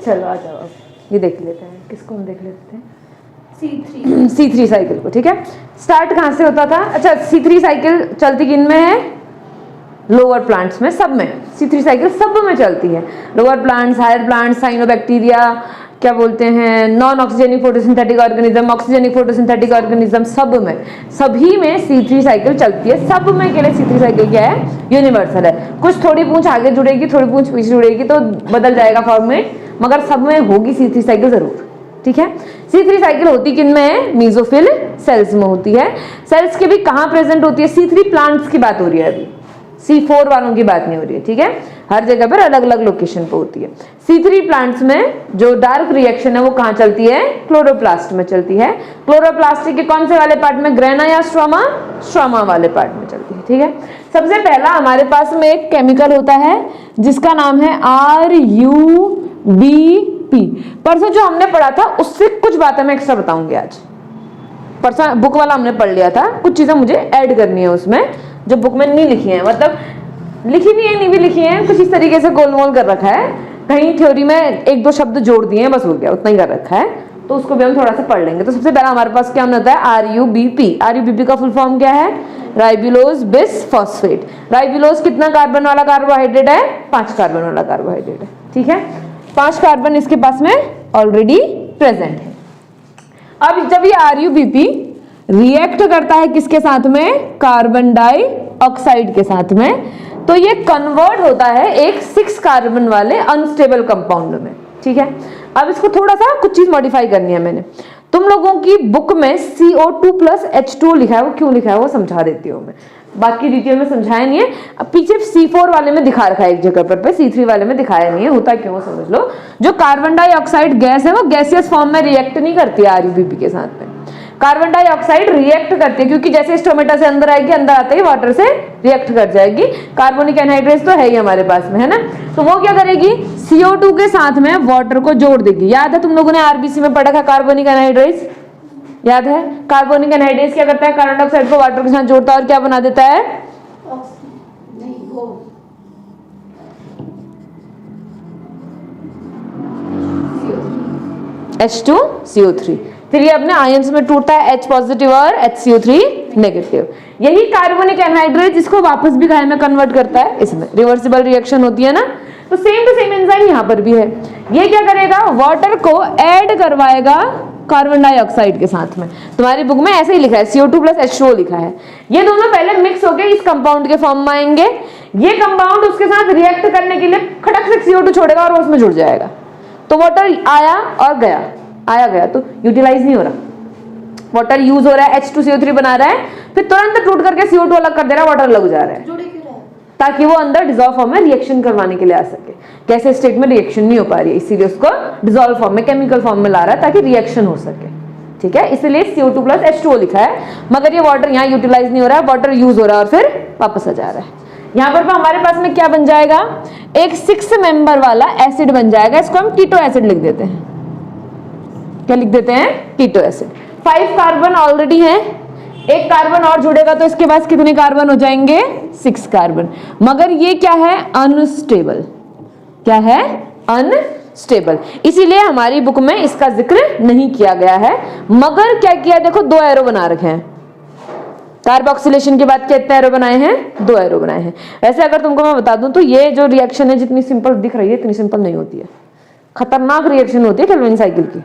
चलो आ जाओ, अब ये देख लेते हैं, किसको हम देख लेते हैं, C3 साइकिल को। ठीक है, स्टार्ट कहाँ से होता था? अच्छा, C3 साइकिल चलती किन में है? लोअर प्लांट्स में, सब में C3 साइकिल सब में चलती है। Lower plants, higher plants, cyanobacteria, क्या बोलते हैं, non oxygenic photosynthetic organism, oxygenic photosynthetic organism, सब में, सभी में C3 साइकिल चलती है। सब में के लिए C3 साइकिल क्या है? यूनिवर्सल है। कुछ थोड़ी पूंछ आगे जुड़ेगी, थोड़ी पूंछ पीछे जुड़ेगी तो बदल जाएगा फॉर्मेट, मगर सब में होगी C3 साइकिल जरूर। ठीक है, C3 साइकिल होती किन में है? मीजोफिल सेल्स में होती है। सेल्स के भी कहाँ प्रेजेंट होती है? C3 प्लांट्स की बात हो रही है अभी, C4 वालों की बात नहीं हो रही है। ठीक है, हर जगह पर अलग अलग लोकेशन पे होती है। C3 प्लांट्स में जो डार्क रिएक्शन है वो कहाँ चलती है? क्लोरोप्लास्ट में चलती है। क्लोरोप्लास्ट के कौन से वाले पार्ट में? ग्रेना या स्ट्रोमा? स्ट्रोमा वाले पार्ट में चलती है। ठीक है, सबसे पहला हमारे पास में एक केमिकल होता है जिसका नाम है RUBP। परसों जो हमने पढ़ा था उससे कुछ बातें मैं एक्स्ट्रा बताऊंगी आज। परसों बुक वाला हमने पढ़ लिया था, कुछ चीजें मुझे ऐड करनी है उसमें जो बुक में नहीं लिखी है, मतलब लिखी भी है नहीं भी लिखी है, कुछ इस तरीके से गोलमोल कर रखा है, कहीं थ्योरी में एक दो शब्द जोड़ दिए हैं, बस हो गया, उतना ही कर रखा है, तो उसको भी हम थोड़ा सा पढ़ लेंगे। तो सबसे पहला हमारे पास क्या होता है? RUBP। RUBP का फुल फॉर्म क्या है? Ribulose bis phosphate. राइबुलोज कितना कार्बन वाला कार्बोहाइड्रेट है? 5 कार्बन वाला कार्बोहाइड्रेट है। ठीक है, 5 कार्बन इसके पास में ऑलरेडी प्रेजेंट है। अब जब ये RUBP रिएक्ट करता है किसके साथ में? कार्बन डाइऑक्साइड के साथ में, तो ये कन्वर्ट होता है एक 6 कार्बन वाले अनस्टेबल कंपाउंड में। ठीक है, अब इसको थोड़ा सा कुछ चीज मॉडिफाई करनी है मैंने। तुम लोगों की बुक में CO2 + H2O लिखा है, वो क्यों लिखा है वो समझा देती हूँ मैं, बाकी डिटेल में समझाया नहीं है। अब पीछे C4 वाले में दिखा रखा है एक जगह पर, C3 वाले में दिखाया नहीं है, होता क्यों वो समझ लो। जो कार्बन डाइऑक्साइड गैस है वो गैसियस फॉर्म में रिएक्ट नहीं करती है RUBP के साथ में। कार्बन डाइऑक्साइड रिएक्ट करती है, क्योंकि जैसे स्टोमेटा से अंदर आएगी, अंदर आते ही वाटर से रिएक्ट कर जाएगी। कार्बोनिक एनहाइड्रेट्स तो है ही हमारे पास में, है ना, तो वो क्या करेगी? CO2 के साथ में वाटर को जोड़ देगी। याद है तुम लोगों ने RBC में पढ़ा था कार्बोनिक एनहाइड्रेट्स, याद है? कार्बोनिक एनहाइड्रेट्स क्या करता है? कार्बन डाइऑक्साइड को वाटर के साथ जोड़ता है और क्या बना देता है? H2CO3। फिर ये अपने आयंस में टूटता है, H पॉजिटिव और HCO3 नेगेटिव। यही कार्बोनिक एनहाइड्रेट जिसको वापस भी गाय में कन्वर्ट करता है, इसमें रिवर्सिबल रिएक्शन होती है ना। तो सेम टू सेम एंजाइम यहाँ पर भी है। ये क्या करेगा? वाटर को ऐड करवाएगा कार्बन डाइऑक्साइड के साथ में। तुम्हारी बुक में ऐसे ही लिखा है, CO2 + H2O लिखा है। ये दोनों पहले मिक्स होकर इस कंपाउंड के फॉर्म में आएंगे। ये कंपाउंड उसके साथ रिएक्ट करने के लिए खटक से CO2 छोड़ेगा और उसमें जुड़ जाएगा। तो वाटर आया और गया, आया गया, तो यूटिलाइज नहीं हो रहा, वाटर यूज हो रहा है, H2CO3 बना रहा है, फिर तुरंत टूट करके CO2 अलग कर दे रहा है, वाटर अलग जा रहा है, ताकि वो अंदर डिसॉल्व फॉर्म में रिएक्शन करवाने के लिए आ सके। कैसे स्टेट में रिएक्शन नहीं हो पा रही है, इसीलिए उसको डिसॉल्व फॉर्म में, केमिकल फॉर्म में ला रहा है ताकि रिएक्शन हो सके। ठीक है, इसलिए CO2 + H2O लिखा है, मगर ये वाटर यहाँ यूटिलाइज नहीं हो रहा है, वाटर यूज हो रहा है और फिर वापस आ जा रहा है। यहाँ पर हमारे पास में क्या बन जाएगा? एक 6 मेंबर वाला एसिड बन जाएगा, इसको हम कीटो एसिड लिख देते हैं। क्या लिख देते हैं? Keto acid. 5 कार्बन ऑलरेडी है, एक कार्बन और जुड़ेगा तो इसके पास कितने कार्बन हो जाएंगे? 6 कार्बन। मगर ये क्या है? अनस्टेबल। क्या है? अनस्टेबल। इसीलिए हमारी बुक में इसका जिक्र नहीं किया गया है। मगर क्या किया? देखो 2 एरो बना रखे हैं। कार्बोक्सिलेशन के बाद कितने एरो बनाए हैं? 2 एरो बनाए हैं। वैसे अगर तुमको मैं बता दूं तो ये जो रिएक्शन है जितनी सिंपल दिख रही है इतनी सिंपल नहीं होती है, खतरनाक रिएक्शन होती है केल्विन साइकिल की,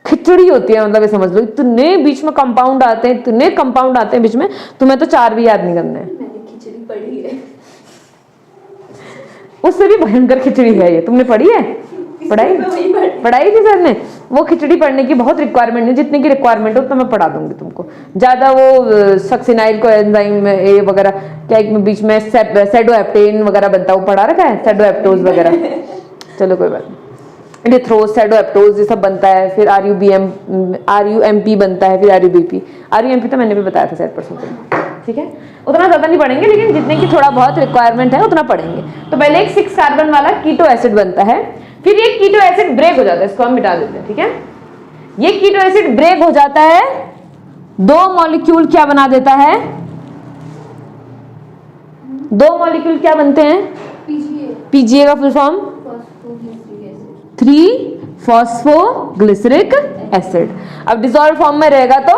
खिचड़ी होती है, मतलब ये समझ लो। इतने बीच में कंपाउंड आते हैं, इतने कंपाउंड आते हैं बीच में, तुम्हें तो 4 भी याद नहीं करने हैं। मैंने खिचड़ी पढ़ी है, उससे भी भयंकर खिचड़ी है ये, तुमने पढ़ी है? पढ़ाई थी सर ने। वो खिचड़ी पढ़ने की बहुत रिक्वायरमेंट है, जितने की रिक्वायरमेंट हो तो मैं पढ़ा दूंगी तुमको। ज्यादा वो सक्सिनाइल को एंजाइम ये वगैरह क्या एक में बीच में सेडोएप्टेन वगैरह बनता है, वो पढ़ा रखा है, सेडोएप्टोज वगैरह। चलो कोई बात नहीं, डिथ्रोज, सेडोएप्टोज ये सब बनता है, फिर RUMP बनता है, फिर RUBP। RUMP तो मैंने भी बताया था 7%। ठीक है, उतना ज्यादा नहीं पढ़ेंगे, लेकिन जितने की थोड़ा बहुत रिक्वायरमेंट है उतना पढ़ेंगे। तो पहले एक 6 कार्बन वाला कीटो एसिड बनता है, फिर ये कीटो एसिड ब्रेक हो जाता है, इसको हम मिटा देते हैं। ठीक है, ये कीटो एसिड ब्रेक हो जाता है, 2 मॉलिक्यूल क्या बना देता है? 2 मॉलिक्यूल क्या बनते हैं? PGA का फुल फॉर्म 3-फॉस्फोग्लिसरिक एसिड। अब डिसॉल्व फॉर्म में रहेगा तो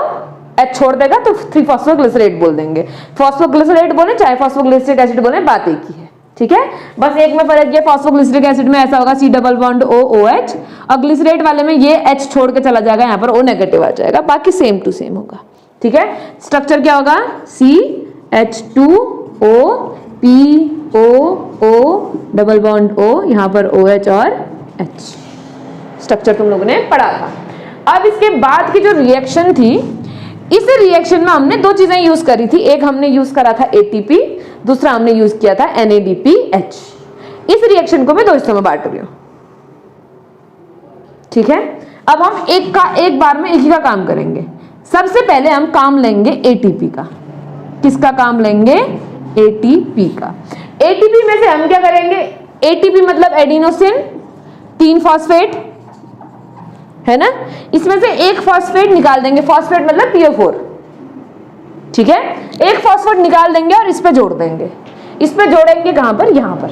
H छोड़ देगा तो 3-फॉस्फोग्लिसरेट बोल देंगे। फॉस्फोग्लिसरेट बोले चाहे फॉस्फोग्लिसरिक एसिड बोले, बात एक ही है, ठीक है। बस एक में फर्क ये, फॉस्फोग्लिसरिक एसिड में ऐसा होगा C double bond O OH, और ग्लिसरेट वाले में ये H छोड़ के चला जाएगा, यहाँ पर O नेगेटिव आ जाएगा, बाकी सेम टू सेम होगा, ठीक है। स्ट्रक्चर क्या होगा, CH2O POO double bond O, यहाँ पर OH और H। स्ट्रक्चर तुम लोगों ने पढ़ा था। अब इसके बाद की जो रिएक्शन थी, इस रिएक्शन में हमने दो चीजें यूज करी थी। एक हमने यूज करा था ATP, दूसरा हमने यूज किया था NADPH। इस रिएक्शन को मैं दो हिस्सों में बांट रही हूं, ठीक है। अब हम एक बार में एक ही का काम करेंगे। सबसे पहले हम काम लेंगे ATP का। किसका काम लेंगे, ATP का। ATP में से हम क्या करेंगे, ATP मतलब एडिनोसिन 3 फॉस्फेट है ना, इसमें से एक फॉस्फेट निकाल देंगे, फॉस्फेट मतलब PO4, ठीक है। एक फॉस्फेट निकाल देंगे और इस पे जोड़ देंगे। इस पे जोड़ेंगे कहां पर, यहां पर,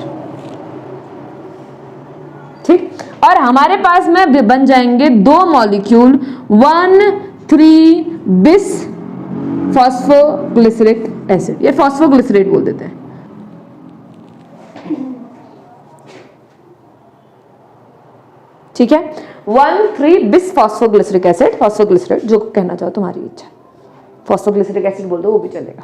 ठीक। और हमारे पास में बन जाएंगे दो मॉलिक्यूल 1,3-बिस फॉस्फोग्लिसरिक एसिड, ये फॉस्फोग्लिसरेट बोल देते हैं, ठीक है। 1,3-बिस फॉस्फोग्लिसरिक एसिड, फॉस्फोग्लिसरेट जो कहना चाहो तुम्हारी इच्छा, फॉस्फोग्लिसरिक एसिड बोल दो वो भी चलेगा।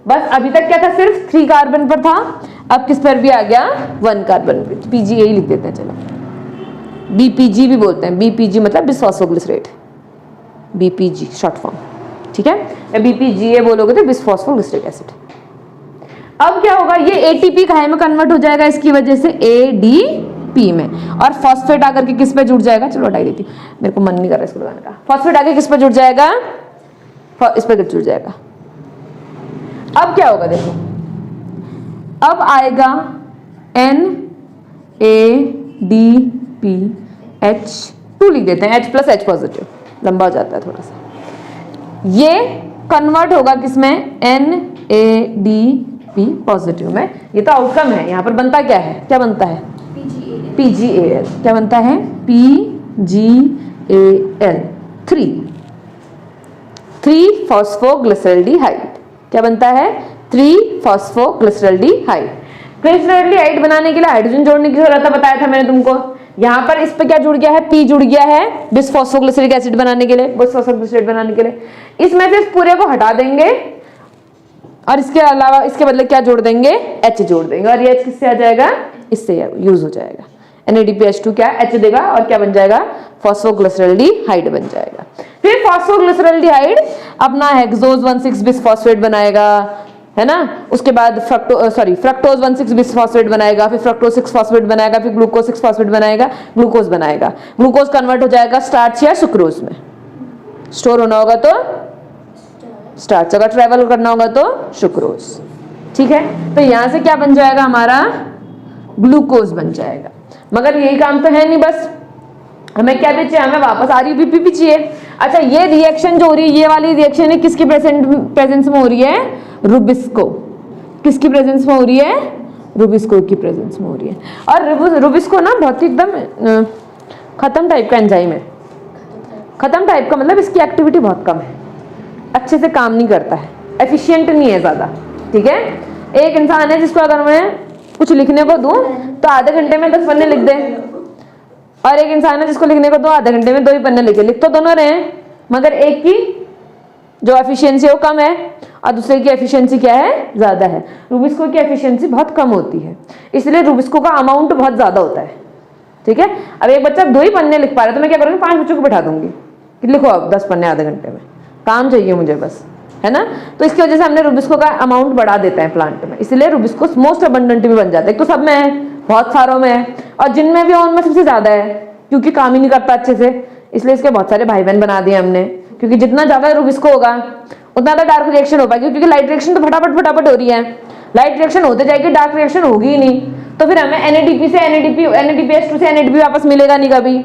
बस अभी तक क्या था, सिर्फ 3 कार्बन पर था, अब किस पर भी आ गया, 1 कार्बन पे। PGA ही लिख देते हैं, चलो BPG भी बोलते हैं, BPG मतलब बिस फॉस्फोग्लिसरेट, BPG शॉर्ट फॉर्म, ठीक है। BPGA बोलोगे तो बिस फॉस्फोग्लिसरिक एसिड। अब क्या होगा, ये ATP काहे में कन्वर्ट हो जाएगा, इसकी वजह से ADP में, और फॉस्फेट आकर के किस पे जुड़ जाएगा, चलो हटाई देती हूँ, मेरे को मन नहीं कर रहा इसको लगाने का। फॉस्फेट आके किस पे जुड़ जाएगा, इस पे जुड़ जाएगा। अब क्या होगा देखो, अब आएगा NADPH2 लिख देते हैं, H प्लस H पॉजिटिव, लंबा हो जाता है थोड़ा सा। ये कन्वर्ट होगा किसमें, NADP पॉजिटिव में। ये तो आउटकम है, यहां पर बनता क्या है, क्या बनता है, PGAL। क्या बनता है, PGAL 3 फॉस्फोग्लिसरल्डिहाइड। क्या बनता है, 3 फॉस्फोग्लिसरल्डिहाइड। ग्लिसरल्डिहाइड बनाने के लिए हाइड्रोजन जोड़ने की जरूरत है, बताया था मैंने तुमको। यहां पर इस पे क्या जुड़ गया है, P जुड़ गया है बिस फॉस्फोग्लिसरिक एसिड बनाने के लिए, बिस फॉस्फोग्लिसरेट बनाने के लिए। इसमें से इस पूरे को हटा देंगे और इसके अलावा इसके बदले क्या जोड़ देंगे, H जोड़ देंगे, और ये H किससे आ जाएगा, इससे यूज हो जाएगा। NADPH2 क्या H देगा और क्या बन जाएगा, फॉस्फोग्लिसरल्डिहाइड बन जाएगा। फिर फॉस्फोग्लिसरल्डिहाइड अपना हेक्सोज 1,6 बिस फॉस्फेट बनाएगा, है ना। उसके बाद फ्रक्टोज 1,6 बिस फॉस्फेट बनाएगा, फिर फ्रक्टोज 6 फॉस्फेट बनाएगा, फिर ग्लूकोज 6 फॉस्फेट बनाएगा, ग्लूकोज बनाएगा। ग्लूकोज कन्वर्ट हो जाएगा स्टार्च या सुक्रोज में, स्टोर होना होगा तो स्टार्च, अगर ट्रेवल करना होगा तो सुक्रोज, ठीक है। तो यहां से क्या बन जाएगा, हमारा ग्लूकोज बन जाएगा। मगर यही काम तो है नहीं, बस हमें क्या भी चाहिए, हमें वापस RUBP भी चाहिए। अच्छा, ये रिएक्शन जो हो रही है, ये वाली रिएक्शन है किसकी प्रेजेंस में हो रही है, रुबिस्को। किसकी प्रेजेंस में हो रही है, रुबिस्को की प्रेजेंस में हो रही है। और रुबिस्को ना बहुत ही एकदम खत्म टाइप का एंजाइम है। खत्म टाइप का मतलब इसकी एक्टिविटी बहुत कम है, अच्छे से काम नहीं करता है, एफिशिएंट नहीं है ज्यादा, ठीक है। एक इंसान है जिसको अगर मैं कुछ लिखने को दूं तो आधे घंटे में 10 पन्ने लिख दे, और एक इंसान है जिसको लिखने को दो आधे घंटे में 2 ही पन्ने लिखे। लिख तो दोनों रहे हैं, मगर एक की जो एफिशिएंसी है वो कम है और दूसरे की एफिशिएंसी क्या है, ज्यादा है। रुबिस्को की एफिशिएंसी बहुत कम होती है, इसलिए रुबिस्को का अमाउंट बहुत ज्यादा होता है, ठीक है। अब एक बच्चा 2 ही पन्ने लिख पा रहा है तो मैं क्या करूंगी, 5 बच्चों को बैठा दूंगी कि लिखो अब 10 पन्ने आधे घंटे में, काम चाहिए मुझे बस, है ना। तो इसकी वजह से हमने रुबिस्को का अमाउंट बढ़ा देता है प्लांट में, इसलिए रुबिस्को मोस्ट अबंडेंट भी बन जाता है। एक तो सब में है, बहुत सारों में है, और जिनमें भी उनमें सबसे ज्यादा है, क्योंकि काम ही नहीं करता अच्छे से, इसलिए इसके बहुत सारे भाई बहन बना दिए हमने। क्योंकि जितना ज्यादा रुबिस्को होगा उतना ज्यादा डार्क रिएक्शन हो पाएगी, क्योंकि लाइट रिएक्शन तो फटाफट हो रही है, लाइट रिएक्शन होते जाएगी, डार्क रिएक्शन होगी ही नहीं। तो फिर हमें NADP से NADPH2 से NADP वापस मिलेगा नहीं कभी,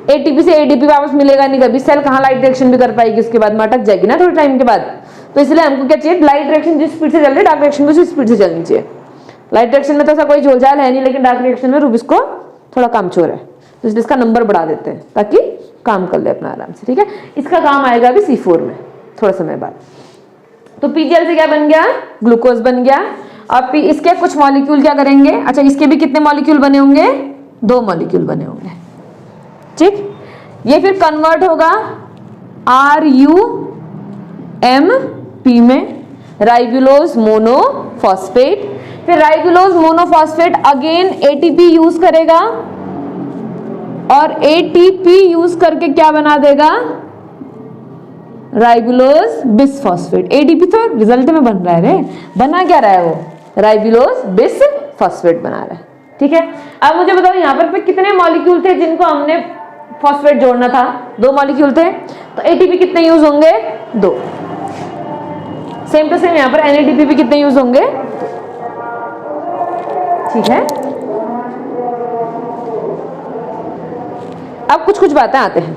ATP से ADP वापस मिलेगा नहीं कभी। सेल कहाँ लाइट रिएक्शन भी कर पाएगी, उसके बाद में अटक जाएगी ना थोड़े टाइम के बाद। तो इसलिए हमको क्या चाहिए, लाइट रिएक्शन जिस स्पीड से चल रही है डार्क रिएक्शन भी उसी स्पीड से चलनी चाहिए। लाइट रिएक्शन में तो ऐसा कोई झोलझाल है नहीं, लेकिन डार्क रिएक्शन में रुबिस्को थोड़ा कामचोर है, तो इसलिए इसका नंबर बढ़ा देते हैं ताकि काम कर ले अपना आराम से। ठीक है, इसका काम आएगा अभी C4 में थोड़ा समय बाद। तो PGL से क्या बन गया, ग्लूकोज बन गया। अब इसके कुछ मॉलिक्यूल क्या करेंगे, अच्छा इसके भी कितने मॉलिक्यूल बने होंगे, 2 मॉलिक्यूल बने होंगे। ठीक, ये फिर कन्वर्ट होगा RUMP में, राइबुलोज मोनोफॉस्फेट। फिर ribulose monophosphate again ATP use करेगा और ATP यूज करके क्या बना देगा, राइबुलोज बिसफॉस्फेट। ADP तो रिजल्ट में बन रहा है रे, बना क्या रहा है वो, राइबुलोज बिसफॉस्फेट बना रहा है। ठीक है, अब मुझे बताओ यहाँ पर कितने मॉलिक्यूल थे जिनको हमने फॉस्फेट जोड़ना था, 2 मॉलिक्यूल थे, तो ATP कितने यूज होंगे, 2। सेम टू सेम यहाँ पर NADP भी कितने यूज होंगे। ठीक है, अब कुछ बातें आते हैं।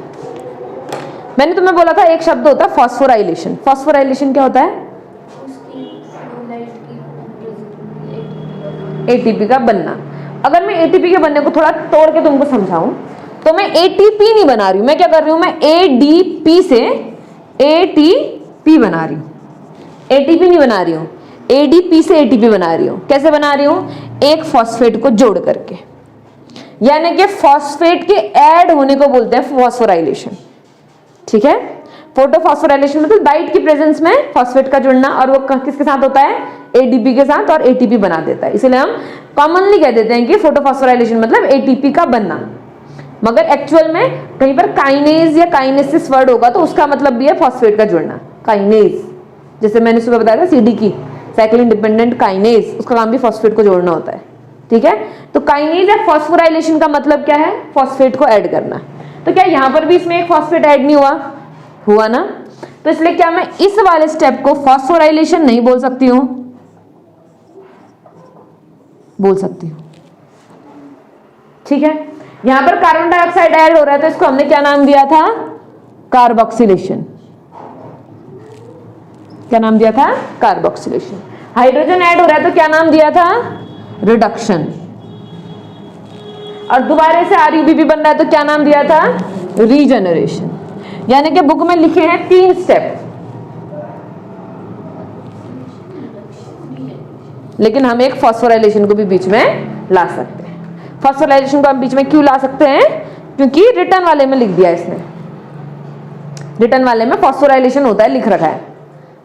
मैंने तुम्हें बोला था एक शब्द होता है फॉस्फोराइलेशन। फॉस्फोराइलेशन क्या होता है, ATP का बनना। अगर मैं ATP के बनने को थोड़ा तोड़ के तुमको समझाऊं तो मैं ATP नहीं बना रही हूं, मैं क्या कर रही हूं, मैं ADP से ATP बना रही हूं। ATP नहीं बना रही हूं, ADP से ATP बना रही हूं। कैसे बना रही हूं, एक फॉस्फेट को जोड़ करके, यानी कि फॉस्फेट के ऐड होने को बोलते हैं फॉस्फोराइलेशन। ठीक है, फोटोफॉस्फोराइलेशन मतलब लाइट की प्रेजेंस में फॉस्फेट का जुड़ना, और वो किसके साथ होता है, ADP के साथ, और ATP बना देता है। इसलिए हम कॉमनली कह देते हैं कि फोटोफॉस्फोराइलेशन मतलब ATP का बनना। मगर एक्चुअल में कहीं पर काइनेज या काइनेसिस वर्ड होगा तो उसका मतलब भी है फॉस्फेट का जुड़ना, काइनेज। जैसे मैंने सुबह बताया था CD की साइक्लिन डिपेंडेंट काइनेज, उसका काम भी फॉस्फेट को जोड़ना होता है। ठीक है, तो काइनेज या फॉस्फोराइलेशन का मतलब क्या है, फॉस्फेट को ऐड करना। तो क्या यहाँ पर भी इसमें एक फॉस्फेट ऐड नहीं हुआ, हुआ ना, तो इसलिए क्या मैं इस वाले स्टेप को फॉस्फोराइलेशन नहीं बोल सकती हूं, बोल सकती हूं। ठीक है, यहां पर कार्बन डाइऑक्साइड ऐड हो रहा है तो इसको हमने क्या नाम दिया था, कार्बोक्सिलेशन। क्या नाम दिया था, कार्बोक्सिलेशन। हाइड्रोजन ऐड हो रहा है तो क्या नाम दिया था, रिडक्शन। और दोबारा से RUBP बन रहा है तो क्या नाम दिया था, रीजनरेशन। यानी कि बुक में लिखे हैं 3 स्टेप, लेकिन हम एक फॉस्फोराइलेशन को भी बीच में ला सकते हैं। फॉस्फोराइलेशन को हम बीच में क्यों ला सकते हैं, क्योंकि रिटर्न वाले में लिख दिया इसने, रिटर्न वाले में फॉस्फोराइलेशन होता है लिख रखा है,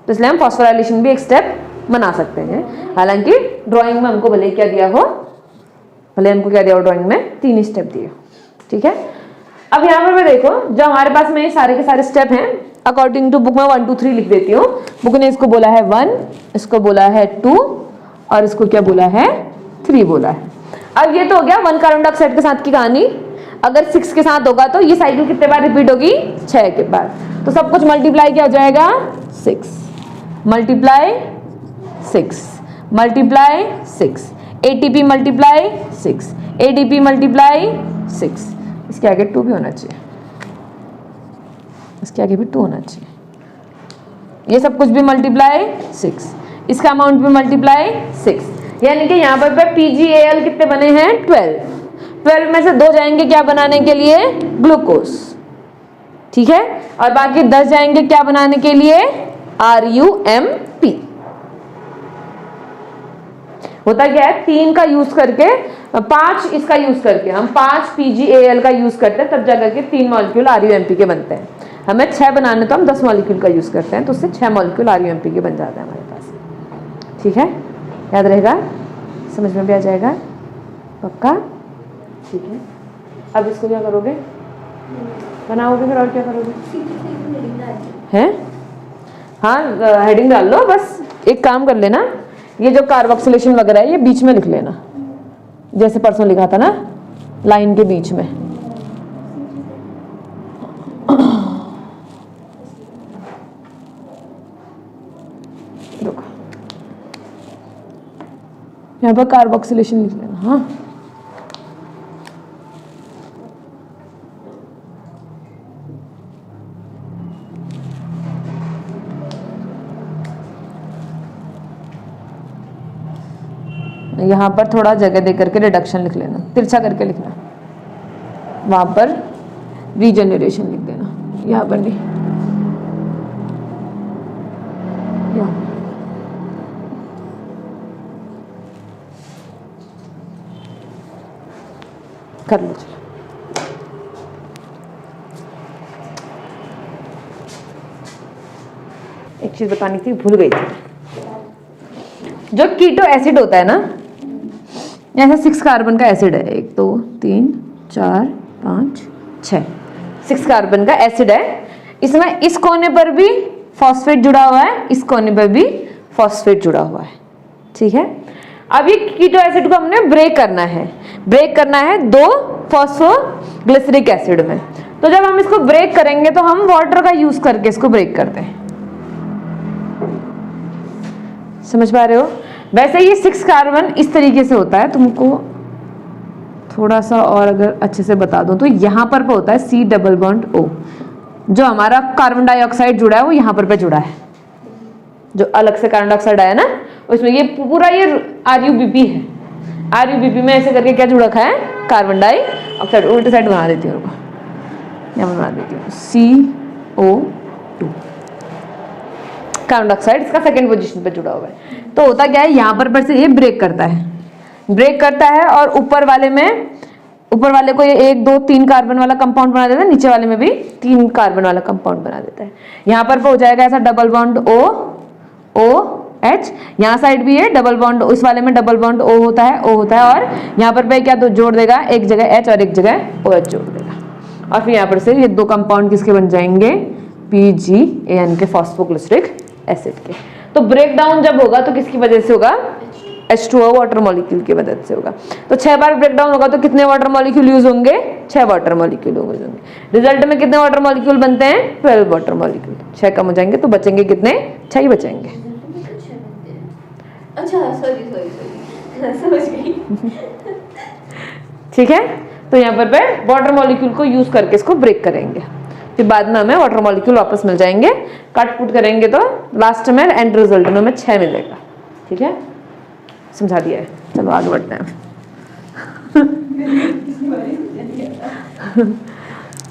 तो इसलिए हम फॉस्फोराइलेशन भी एक स्टेप बना सकते हैं। हालांकि ड्राइंग में हमको भले क्या दिया हो, भले हमको क्या दिया हो ड्राइंग में 3 स्टेप दिए। ठीक है, अब यहाँ पर मैं देखो जो हमारे पास में सारे के सारे स्टेप हैं, अकॉर्डिंग टू बुक में 1 2 3 लिख देती हूँ। बुक ने इसको बोला है 1, इसको बोला है 2 और इसको क्या बोला है, 3 बोला है। अब ये तो हो गया 1 कार्बन डाइऑक्साइड के साथ की कहानी। अगर 6 के साथ होगा तो ये साइकिल कितने बार रिपीट होगी, 6 के बार। तो सब कुछ मल्टीप्लाई क्या हो जाएगा, 6 multiply 6 multiply 6, ATP multiply 6, ADP multiply 6। इसके आगे 2 भी होना चाहिए, इसके आगे भी 2 होना चाहिए। ये सब कुछ भी मल्टीप्लाई 6, इसका अमाउंट भी मल्टीप्लाई 6, यानी कि यहाँ पर PgAl कितने बने हैं, 12 में से 2 जाएंगे क्या बनाने के लिए, ग्लूकोज। ठीक है, और बाकी 10 जाएंगे क्या बनाने के लिए, RUMP। होता क्या है, 3 का यूज करके 5 इसका यूज करके हम 5 PgAl का यूज करते हैं, तब जाकर के 3 मॉलिक्यूल RUMP के बनते हैं। हमें 6 बनाने तो हम 10 मॉलिक्यूल का यूज करते हैं, तो उससे 6 मॉलिक्यूल RUMP के बन जाते हैं हमारे पास। ठीक है, याद रहेगा, समझ में भी आ जाएगा, पक्का। ठीक है, अब इसको क्या करोगे, बनाओगे फिर और क्या करोगे, हैं, हाँ हेडिंग डाल लो। बस एक काम कर लेना, ये जो कार्बोक्सिलेशन वगैरह है ये बीच में लिख लेना, जैसे परसों लिखा था ना, लाइन के बीच में। रुको, यहाँ पर कार्बोक्सिलेशन लिख लेना। हाँ, यहाँ पर थोड़ा जगह दे करके रिडक्शन लिख लेना, तिरछा करके लिखना। वहां पर रीजनरेशन लिख देना, यहाँ पर नहीं, यहाँ कर लो। चलो एक चीज बतानी थी, भूल गई थी। जो कीटो एसिड होता है ना, ऐसा 6 कार्बन का एसिड है, 1 2 3 4 5 6, 6 कार्बन का एसिड है। इसमें इस कोने पर भी फॉस्फेट जुड़ा हुआ है, इस कोने पर भी फॉस्फेट जुड़ा हुआ है, ठीक है। अब ये कीटो एसिड को हमने ब्रेक करना है, ब्रेक करना है 2 फॉस्फोग्लिसरिक एसिड में। तो जब हम इसको ब्रेक करेंगे तो हम वाटर का यूज करके इसको ब्रेक करते हैं, समझ पा रहे हो। वैसे ये 6 कार्बन इस तरीके से होता है, तुमको थोड़ा सा और अगर अच्छे से बता दूं तो यहाँ पर होता है C डबल बॉन्ड O, जो हमारा कार्बन डाइऑक्साइड जुड़ा है वो यहाँ पर जुड़ा है, जो अलग से कार्बन डाइऑक्साइड आया ना उसमें ये पूरा ये RUBP है। RUBP में ऐसे करके क्या जुड़ रखा है, कार्बन डाइऑक्साइड। उल्टे साइड बना देती हूँ, यहाँ बना देती हूँ CO2, कार्बन डाइऑक्साइड इसका सेकंड पोजीशन पे जुड़ा हुआ है। तो होता क्या है, यहाँ पर से ये ब्रेक करता है, ब्रेक करता है और ऊपर वाले को ये 1 2 3 कार्बन वाला कंपाउंड बना देता है, नीचे वाले में भी 3 कार्बन वाला कंपाउंड बना देता है। यहाँ पर हो जाएगा ऐसा डबल बॉन्ड OH, यहाँ साइड भी है डबल बॉन्ड, इस वाले में डबल बॉन्ड O होता है और यहाँ पर क्या जोड़ देगा, एक जगह H और एक जगह OH जोड़ देगा, और फिर यहाँ पर से ये 2 कंपाउंड किसके बन जाएंगे, PGAN के, फॉस्फोग्लिसरिक एसिड के। तो ब्रेक डाउन जब होगा तो किसकी वजह से होगा, H2O वाटर मॉलिक्यूल की मदद से होगा। तो 6 बार ब्रेक डाउन होगा तो कितने वाटर मॉलिक्यूल यूज होंगे, 6 वाटर मॉलिक्यूल यूज होंगे। रिजल्ट में कितने वाटर मॉलिक्यूल बनते हैं, 12 वाटर मॉलिक्यूल। 6 कम हो जाएंगे तो बचेंगे कितने, 6 ही बचेंगे। अच्छा सॉरी समझ गई। ठीक है, तो यहाँ पर वाटर मॉलिक्यूल को यूज करके इसको ब्रेक करेंगे, फिर बाद में हमें वाटर मॉलिक्यूल वापस मिल जाएंगे। काट पुट करेंगे तो लास्ट में एंड रिजल्ट में हमें 6 मिलेगा। ठीक है, समझा दिया है, चलो आगे बढ़ते हैं।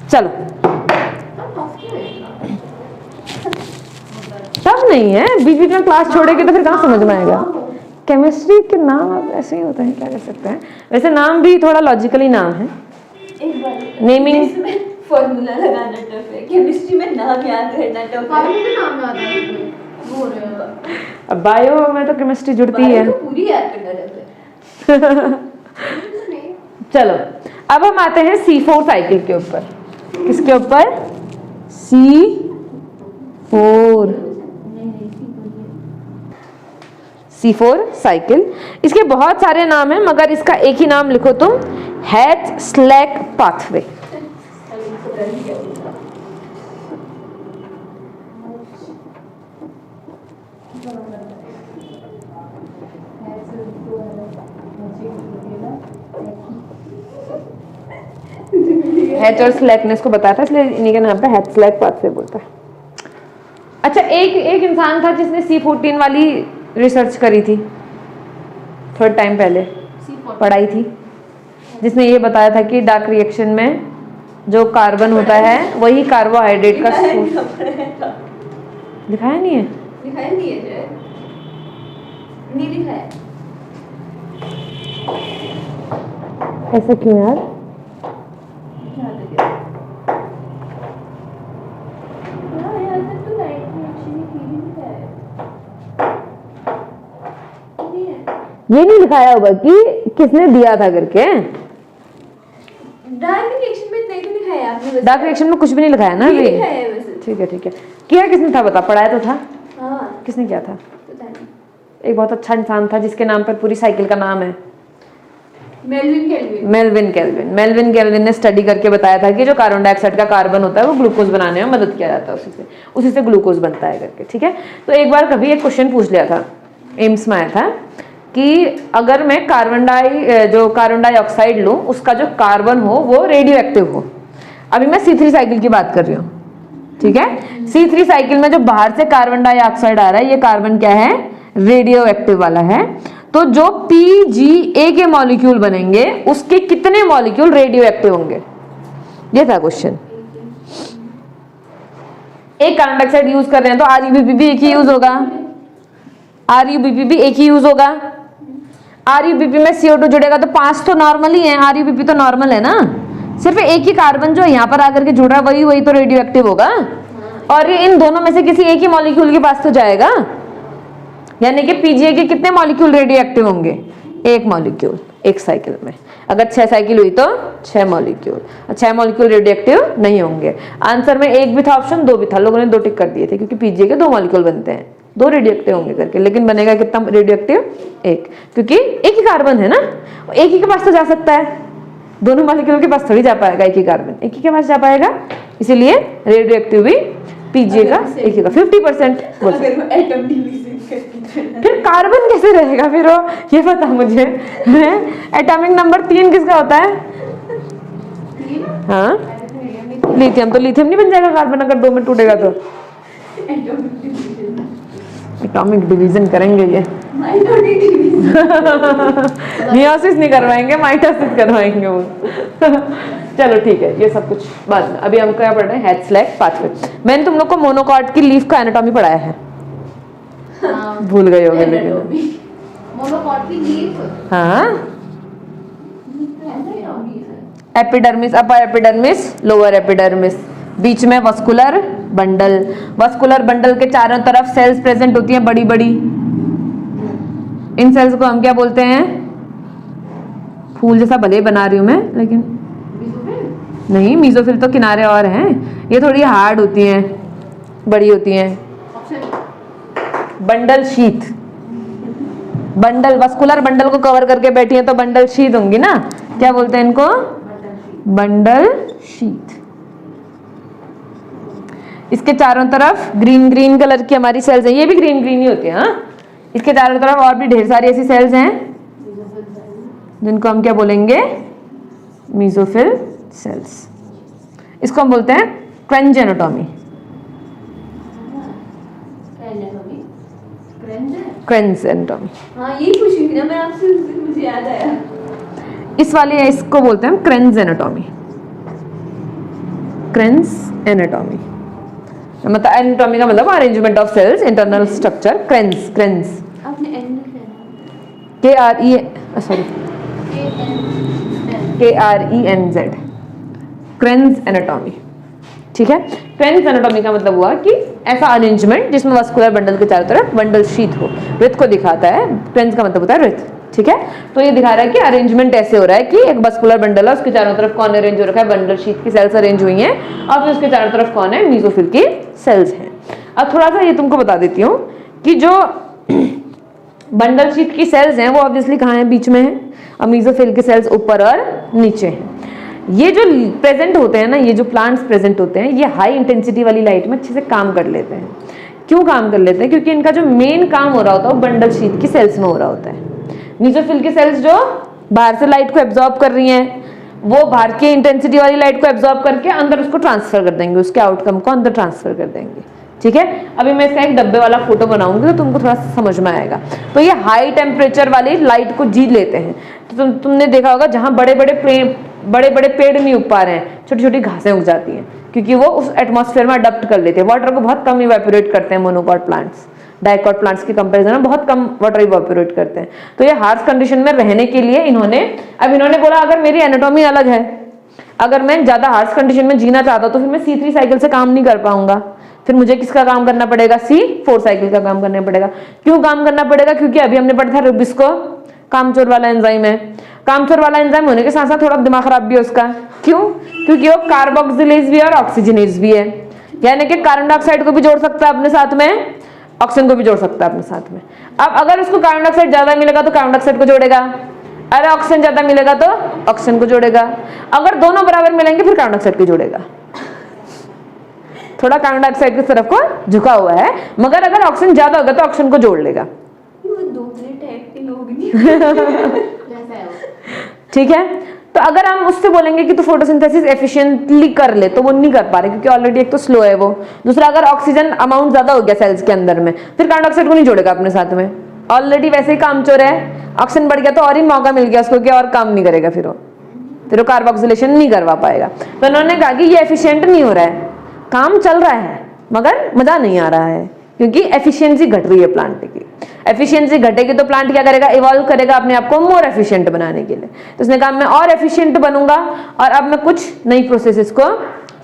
चलो सब नहीं है, बीच बीच में क्लास छोड़ेंगे तो फिर कहाँ समझ में आएगा। केमिस्ट्री के नाम अब ऐसे ही होते हैं, क्या कर सकते हैं। वैसे नाम भी थोड़ा लॉजिकली नाम है, नेमिंग फॉर्मूला लगाना टफ है, केमिस्ट्री में नाम याद करना टफ है। नाम याद है अब बायो में तो केमिस्ट्री जुड़ती है, तो पूरी याद करना टफ है। चलो अब हम आते हैं C4 साइकिल के ऊपर। किसके ऊपर, C4 साइकिल। इसके बहुत सारे नाम हैं मगर इसका एक ही नाम लिखो तुम, H-Slack पाथवे। हैच और स्लैकनेस को बताया था, इसलिए इन्हीं के नाम पे हैच स्लैक पाथवे बोलता है। अच्छा, एक इंसान था जिसने C14 वाली रिसर्च करी थी थोड़े टाइम पहले, पढ़ाई थी, जिसने ये बताया था कि डार्क रिएक्शन में जो कार्बन होता है वही कार्बोहाइड्रेट का सोर्स। दिखाया नहीं है, दिखाया नहीं है, नहीं दिखाया। ऐसा क्यों यार, ये नहीं दिखाया होगा कि किसने दिया था करके। डार्क रिएक्शन में नहीं तो दिखाया आपने, डार्क रिएक्शन में कुछ भी नहीं लिखाया ना अभी। ठीक है ठीक है, किया किसने था बता, पढ़ाया तो था। हाँ, किसने किया था, पता नहीं। एक बहुत अच्छा इंसान था जिसके नाम पर पूरी साइकिल का नाम है, मेल्विन केल्विन ने स्टडी करके बताया था कि जो कार्बन डाइऑक्साइड का कार्बन होता है वो ग्लूकोज बनाने में मदद किया जाता है, उसी से ग्लूकोज बनता है करके। ठीक है, तो एक बार कभी एक क्वेश्चन पूछ लिया था, एम्स में आया था कि अगर मैं कार्बन डाइऑक्साइड लूं, उसका जो कार्बन हो वो रेडियो एक्टिव हो। अभी मैं C3 साइकिल की बात कर रही हूँ, ठीक है। C3 साइकिल में जो बाहर से कार्बन डाइऑक्साइड आ रहा है, ये कार्बन क्या है, रेडियो एक्टिव वाला है। तो जो PGA के मॉलिक्यूल बनेंगे उसके कितने मॉलिक्यूल रेडियो एक्टिव होंगे, ये था क्वेश्चन। एक कार्बन डाइऑक्साइड यूज कर रहे हैं तो RuBP भी एक ही यूज होगा, RuBP भी एक ही यूज होगा। RuBP में CO2 जुड़ेगा तो 5 तो नॉर्मल ही है, RuBP तो नॉर्मल है ना, सिर्फ एक ही कार्बन जो यहाँ पर आकर के जुड़ रहा है वही तो रेडियो एक्टिव होगा, और ये इन दोनों में से किसी एक ही मॉलिक्यूल के पास तो जाएगा। यानी कि पीजीए के कितने मॉलिक्यूल रेडियो एक्टिव होंगे? एक मॉलिक्यूल एक साइकिल में। अगर 6 साइकिल हुई तो 6 मॉलिक्यूल, 6 मॉलिक्यूल रेडियो एक्टिव नहीं होंगे। आंसर में एक भी था ऑप्शन, 2 भी था, लोगों ने 2 टिक कर दिए थे क्योंकि पीजीए के 2 मॉलिक्यूल बनते हैं, 2 रेडियो एक्टिव होंगे करके, लेकिन बनेगा कितना रेडियो एक्टिव? 1, क्योंकि एक ही कार्बन है ना, एक ही के पास तो जा सकता है, दोनों मॉलिक्यूल के पास थोड़ी जा पाएगा एक ही कार्बन, एक ही के पास जा पाएगा, इसीलिए रेडियो एक्टिव भी पीजीए का एक ही का 50%। फिर कार्बन कैसे रहेगा फिर वो, ये पता मुझे। एटॉमिक नंबर 3 किसका होता है? हाँ लिथियम, तो लिथियम नहीं बन जाएगा कार्बन अगर 2 में टूटेगा तो? एटॉमिक डिवीजन करेंगे ये, मियोसिस नहीं करवाएंगे, माइटोसिस करवाएंगे वो। चलो ठीक है, ये सब कुछ बाद में। अभी हम क्या पढ़ रहे हैं? हैड्सलैक पाथवे। मैंने तुम लोग को मोनोकॉट की लीफ का एनाटॉमी पढ़ाया है, भूल गए होंगे लेकिन। मोनोकॉट की लीफ, हाँ, epidermis, upper epidermis, lower epidermis, बीच में वस्कुलर बंडल। वस्कुलर बंडल के चारों तरफ सेल्स प्रेजेंट होती हैं बड़ी बड़ी। इन सेल्स को हम क्या बोलते हैं? फूल जैसा भले बना रही हूं मैं, लेकिन नहीं, मीजोफिल तो किनारे और हैं, ये थोड़ी हार्ड होती हैं, बड़ी होती हैं। Bundle sheath, bundle, vascular bundle को कवर करके बैठी है तो बंडल शीथ होंगी ना, क्या बोलते हैं इनको? Bundle sheath. इसके चारों तरफ ग्रीन ग्रीन कलर की हमारी सेल्स हैं, ये भी ग्रीन ग्रीन ही होती हैं। हाँ, इसके चारों तरफ और भी ढेर सारी ऐसी सेल्स हैं जिनको हम क्या बोलेंगे? Mesophyll cells. इसको हम बोलते हैं क्रेंज एनाटॉमी। क्रेंज एनाटॉमी, हाँ यही पूछी थी ना मैं आपसे, मुझे याद आया। इस वाले इसको बोलते हैं क्रेंज एनाटॉमी। क्रेंज एनाटॉमी मतलब एनाटॉमी का मतलब arrangement of cells, internal structure. Kranz, Kranz, आपने N sorry KRENZ, Kranz anatomy. ठीक है, क्रेंज एनाटॉमी का मतलब हुआ कि ऐसा अरेंजमेंट जिसमें वस्कुलर बंडल के चारों तरफ बंडल शीथ हो। वृत्त को दिखाता है, क्रेंज का मतलब होता है वृत्त। ठीक है, तो ये दिखा रहा है कि अरेंजमेंट ऐसे हो रहा है कि एक वस्कुलर बंडल है, उसके चारों तरफ कौन अरेंज हो रखा है? बंडल शीथ की सेल्स अरेंज हुई हैं, और फिर उसके चारों तरफ कौन है? मीजोफिल की सेल्स हैं। अब थोड़ा सा ये तुमको बता देती हूँ कि जो बंडल शीथ की सेल्स हैं वो ऑब्वियसली कहाँ है? बीच में है, और मीजोफिल की सेल्स ऊपर और नीचे हैं। ये जो प्रेजेंट होते हैं ना, ये जो प्लांट्स प्रेजेंट होते हैं, ये हाई इंटेंसिटी वाली लाइट में अच्छे से काम कर लेते हैं। क्यों काम कर लेते हैं? क्योंकि इनका जो मेन काम हो रहा होता है वो बंडल शीथ की सेल्स में हो रहा होता है। मीजोफिल की सेल्स जो बाहर से लाइट को एब्जॉर्ब कर रही हैं, वो बाहर की इंटेंसिटी वाली लाइट को एब्जॉर्ब करके अंदर उसको ट्रांसफर कर देंगे, उसके आउटकम को अंदर ट्रांसफर कर देंगे। ठीक है, अभी मैं इसका एक डब्बे वाला फोटो बनाऊंगी तो तुमको थोड़ा सा समझ में आएगा। तो ये हाई टेम्परेचर वाली लाइट को जीत लेते हैं। तो तुमने देखा होगा जहां बड़े बड़े पेड़ नहीं उग पा रहे हैं, छोटी छोटी घासें उग जाती हैं, क्योंकि वो उस एटमॉस्फेयर में अडप्ट कर लेते हैं। वाटर को बहुत कम इवेपोरेट करते हैं मोनोकॉट प्लांट्स, डाइकॉट प्लांट्स की कंपैरिजन में बहुत कम वाटर इवेपोरेट करते हैं। तो ये हार्श कंडीशन में रहने के लिए इन्होंने बोला अगर मेरी एनाटॉमी अलग है, अगर मैं ज्यादा हार्श कंडीशन में जीना चाहता तो फिर मैं C3 साइकिल से काम नहीं कर पाऊंगा, फिर मुझे किसका काम करना पड़ेगा? C4 साइकिल का काम करना पड़ेगा। क्यों काम करना पड़ेगा? क्योंकि अभी हमने पढ़ा था रुबिस्को कामचोर वाला एंजाइम है। कामचोर वाला एंजाइम होने के साथ साथ थोड़ा दिमाग खराब भी है उसका। क्यों? क्योंकि वो कार्बोक्सिलेज भी है और ऑक्सीजनेज भी है, यानी कि कार्बन डाइऑक्साइड को भी जोड़ सकता है अपने साथ में, ऑक्सीजन को भी जोड़ सकता है अपने साथ में। अब अगर उसको कार्बन डाइऑक्साइड ज्यादा मिलेगा तो कार्बन डाइऑक्साइड को जोड़ेगा, अरे ऑक्सीजन ज्यादा मिलेगा तो ऑक्सीजन को जोड़ेगा, अगर दोनों बराबर मिलेंगे फिर कार्बन डाइऑक्साइड को जोड़ेगा। थोड़ा कार्बन डाइऑक्साइड की तरफ को झुका हुआ है, मगर अगर ऑक्सीजन ज्यादा होगा तो ऑक्सीजन को जोड़ लेगा। ठीक है, तो अगर हम उससे बोलेंगे कि तू फोटोसिंथेसिस एफिशिएंटली कर ले, तो वो नहीं कर पा रहे क्योंकि ऑलरेडी एक तो स्लो है वो, दूसरा अगर ऑक्सीजन अमाउंट ज्यादा हो गया सेल्स के अंदर में फिर कार्बन डाइऑक्साइड को नहीं जोड़ेगा अपने साथ में, ऑलरेडी वैसे ही कामचोर है, ऑक्सीजन बढ़ गया तो और ही मौका मिल गया उसको कि और काम नहीं करेगा फिर वो। फिर वो कार्बोक्सिलेशन नहीं करवा पाएगा। तो उन्होंने कहा कि ये एफिशिएंट नहीं हो रहा है, काम चल रहा है मगर मजा नहीं आ रहा है, क्योंकि एफिशिएंसी घट रही है प्लांट की। एफिशिएंसी घटेगी तो प्लांट क्या करेगा, इवॉल्व करेगा अपने आप को मोर एफिशिएंट बनाने के लिए। तो उसने कहा मैं और एफिशिएंट बनूंगा और अब मैं कुछ नई प्रोसेसेस को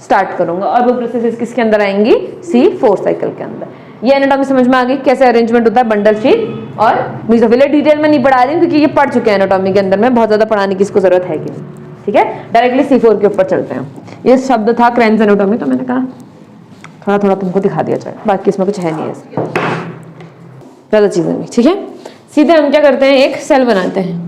स्टार्ट करूंगा, और वो प्रोसेसेस किसके अंदर आएंगी, C4 साइकिल के अंदर। ये एनाटॉमी समझ में आ गई, कैसे अरेंजमेंट होता है बंडल शीट और मेसोफिल। डिटेल में नहीं पढ़ा रही हूँ क्योंकि ये पढ़ चुके हैं एनाटॉमी के अंदर में, बहुत ज्यादा पढ़ाने की इसको जरूरत है कि नहीं, ठीक है। डायरेक्टली C4 के ऊपर चलते हैं। ये शब्द था क्रेन्स एनाटॉमी, तो मैंने कहा थोड़ा थोड़ा तुमको दिखा दिया जाए, बाकी इसमें कुछ है नहीं है ज्यादा चीजें नहीं, ठीक है। सीधे हम क्या करते हैं, एक सेल बनाते हैं।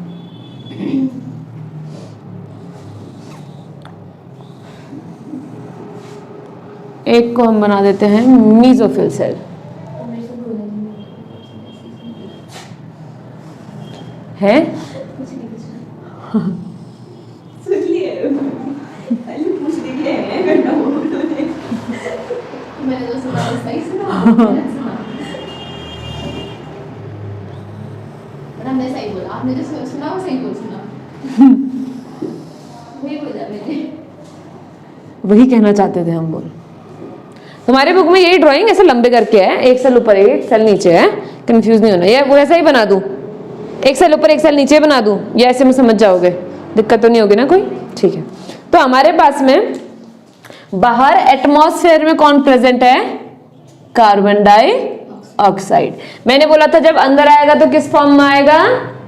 एक को हम बना देते हैं मीजोफिल सेल, है मैंने तो सुना, सही सुना। हमने सही बोला, आपने जो सुना वो सही बोल सुना। वही बोला मैंने, वही कहना चाहते थे हम। बोल, तुम्हारे बुक में यही ड्राइंग ऐसे लंबे करके है, एक सेल ऊपर एक सेल नीचे है, कंफ्यूज नहीं होना। ये वो ऐसा ही बना दूं, एक सेल ऊपर एक सेल नीचे बना दूं, ये ऐसे में समझ जाओगे, दिक्कत तो नहीं होगी ना कोई, ठीक है। तो हमारे पास में बाहर एटमॉस्फेयर में कौन प्रेजेंट है, कार्बन डाइऑक्साइड। मैंने बोला था जब अंदर आएगा तो किस फॉर्म में आएगा,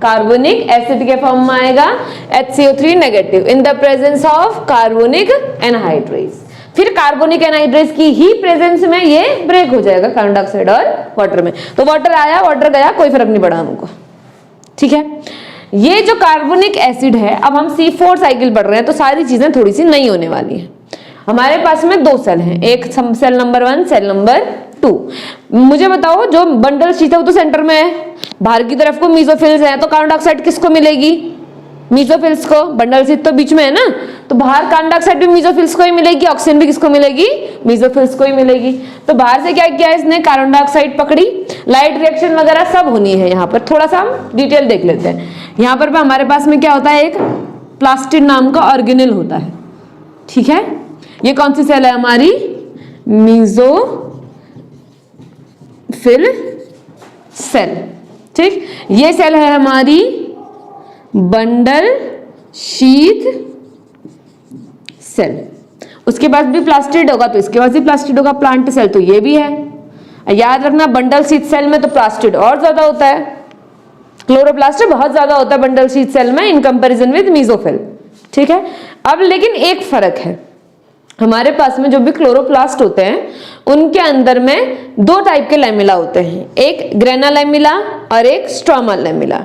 कार्बोनिक एसिड के फॉर्म में आएगा, HCO3 negative in the presence of carbonic anhydrase. फिर कार्बोनिक एनहाइड्रेज की ही प्रेजेंस में ये ब्रेक हो जाएगा कार्बन डाइऑक्साइड और वाटर में। तो वाटर आया वाटर गया, कोई फर्क नहीं पड़ा हमको, ठीक है। ये जो कार्बोनिक एसिड है, अब हम C4 साइकिल पढ़ रहे हैं तो सारी चीजें थोड़ी सी नई होने वाली हैं। हमारे पास में दो सेल हैं, एक सेल नंबर 1, सेल नंबर 2। मुझे बताओ जो बंडल शीट है वो तो सेंटर में है, बाहर की तरफ को मीजोफिल्स है, तो कार्बन डाइऑक्साइड किसको मिलेगी, मीजोफिल्स को। बंडल शीट तो बीच में है ना, तो बाहर कार्बन डाइऑक्साइड भी मीजोफिल्स को ही मिलेगी, ऑक्सीजन भी किसको मिलेगी, मीजोफिल्स को ही मिलेगी। तो बाहर से क्या किया इसने, कार्बन डाइऑक्साइड पकड़ी, लाइट रिएक्शन वगैरह सब होनी है। यहाँ पर थोड़ा सा हम डिटेल देख लेते हैं। यहाँ पर हमारे पास में क्या होता है, एक प्लास्टिड नाम का ऑर्गेनेल होता है, ठीक है। ये कौन सी सेल है हमारी, मीजोफिल सेल, ठीक। ये सेल है हमारी बंडल शीथ सेल। उसके बाद भी प्लास्टिड होगा तो इसके बाद भी प्लास्टिड होगा, प्लांट सेल तो ये भी है। याद रखना बंडल शीथ सेल में तो प्लास्टिड और ज्यादा होता है, क्लोरोप्लास्ट बहुत ज्यादा होता है बंडल शीथ सेल में इन कंपैरिजन विद मीजोफिल, ठीक है। अब लेकिन एक फर्क है, हमारे पास में जो भी क्लोरोप्लास्ट होते हैं उनके अंदर में दो टाइप के लैमिला होते हैं, एक ग्रेना लैमिला और एक स्ट्रोमा लैमिला।